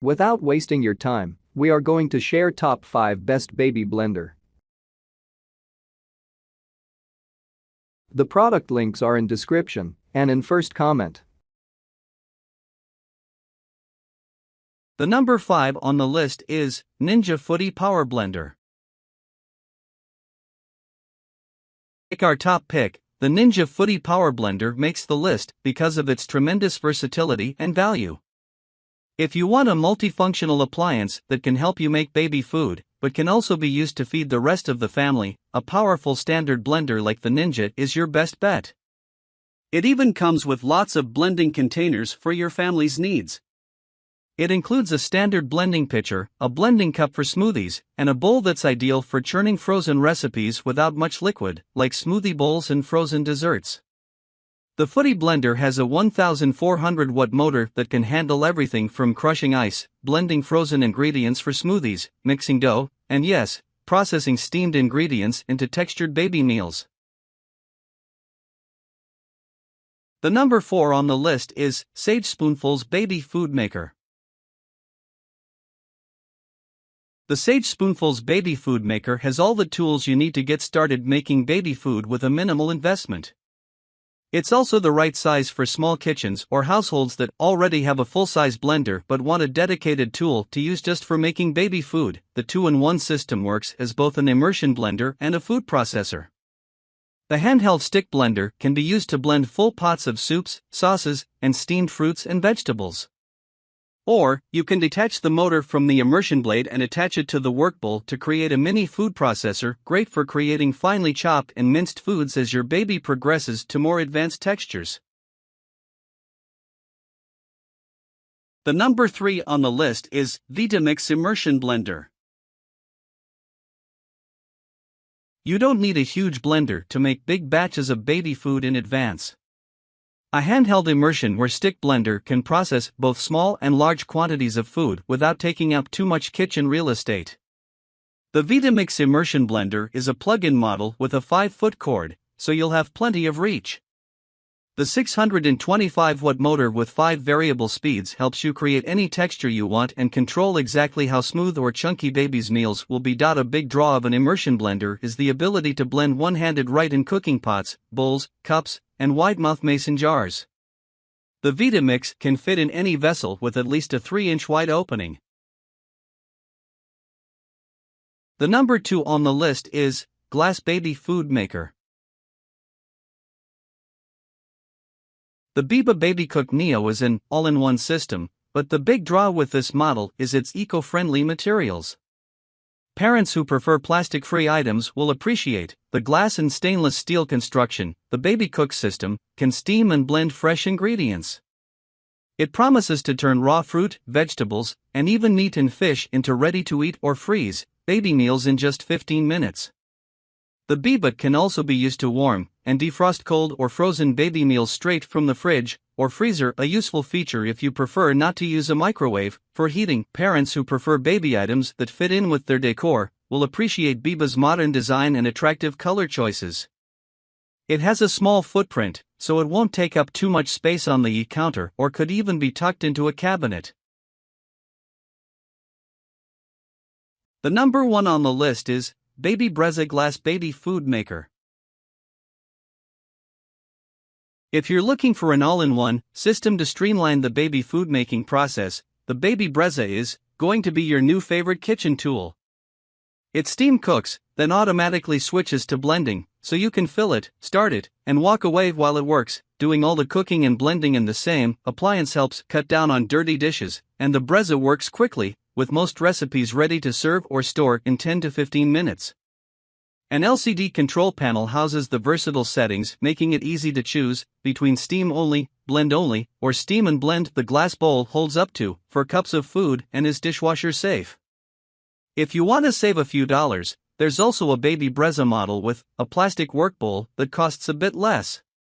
Without wasting your time, we are going to share top 5 best baby blender. The product links are in description and in first comment. The number 5 on the list is Ninja Footy Power Blender. Like our top pick, the Ninja Footy Power Blender makes the list because of its tremendous versatility and value. If you want a multifunctional appliance that can help you make baby food, but can also be used to feed the rest of the family, a powerful standard blender like the Ninja is your best bet. It even comes with lots of blending containers for your family's needs. It includes a standard blending pitcher, a blending cup for smoothies, and a bowl that's ideal for churning frozen recipes without much liquid, like smoothie bowls and frozen desserts. The Footy Blender has a 1400 watt motor that can handle everything from crushing ice, blending frozen ingredients for smoothies, mixing dough, and yes, processing steamed ingredients into textured baby meals. The number 4 on the list is Sage Spoonfuls Baby Food Maker. The Sage Spoonfuls Baby Food Maker has all the tools you need to get started making baby food with a minimal investment. It's also the right size for small kitchens or households that already have a full-size blender but want a dedicated tool to use just for making baby food. The 2-in-1 system works as both an immersion blender and a food processor. The handheld stick blender can be used to blend full pots of soups, sauces, and steamed fruits and vegetables. Or, you can detach the motor from the immersion blade and attach it to the work bowl to create a mini food processor, great for creating finely chopped and minced foods as your baby progresses to more advanced textures. The number 3 on the list is Vitamix Immersion Blender. You don't need a huge blender to make big batches of baby food in advance. A handheld immersion or stick blender can process both small and large quantities of food without taking up too much kitchen real estate. The Vitamix Immersion Blender is a plug-in model with a 5-foot cord, so you'll have plenty of reach. The 625 watt motor with 5 variable speeds helps you create any texture you want and control exactly how smooth or chunky baby's meals will be. A big draw of an immersion blender is the ability to blend one-handed right in cooking pots, bowls, cups, and wide-mouth mason jars. The Vitamix can fit in any vessel with at least a 3-inch wide opening. The number 2 on the list is Glass Baby Food Maker. The Biba Baby Cook Neo is an all-in-one system, but the big draw with this model is its eco-friendly materials. Parents who prefer plastic-free items will appreciate the glass and stainless steel construction. The Baby Cook system can steam and blend fresh ingredients. It promises to turn raw fruit, vegetables, and even meat and fish into ready-to-eat or freeze baby meals in just 15 minutes. The Biba can also be used to warm and defrost cold or frozen baby meals straight from the fridge or freezer, a useful feature if you prefer not to use a microwave for heating. Parents who prefer baby items that fit in with their decor will appreciate Biba's modern design and attractive color choices. It has a small footprint, so it won't take up too much space on the counter or could even be tucked into a cabinet. The number 1 on the list is Baby Brezza Glass Baby Food Maker. If you're looking for an all-in-one system to streamline the baby food making process, the Baby Brezza is going to be your new favorite kitchen tool. It steam cooks, then automatically switches to blending, so you can fill it, start it, and walk away while it works, doing all the cooking and blending in the same appliance helps cut down on dirty dishes, and the Brezza works quickly, with most recipes ready to serve or store in 10 to 15 minutes. An LCD control panel houses the versatile settings, making it easy to choose between steam only, blend only, or steam and blend. The glass bowl holds up to 4 cups of food and is dishwasher safe. If you want to save a few dollars, there's also a Baby Brezza model with a plastic work bowl that costs a bit less.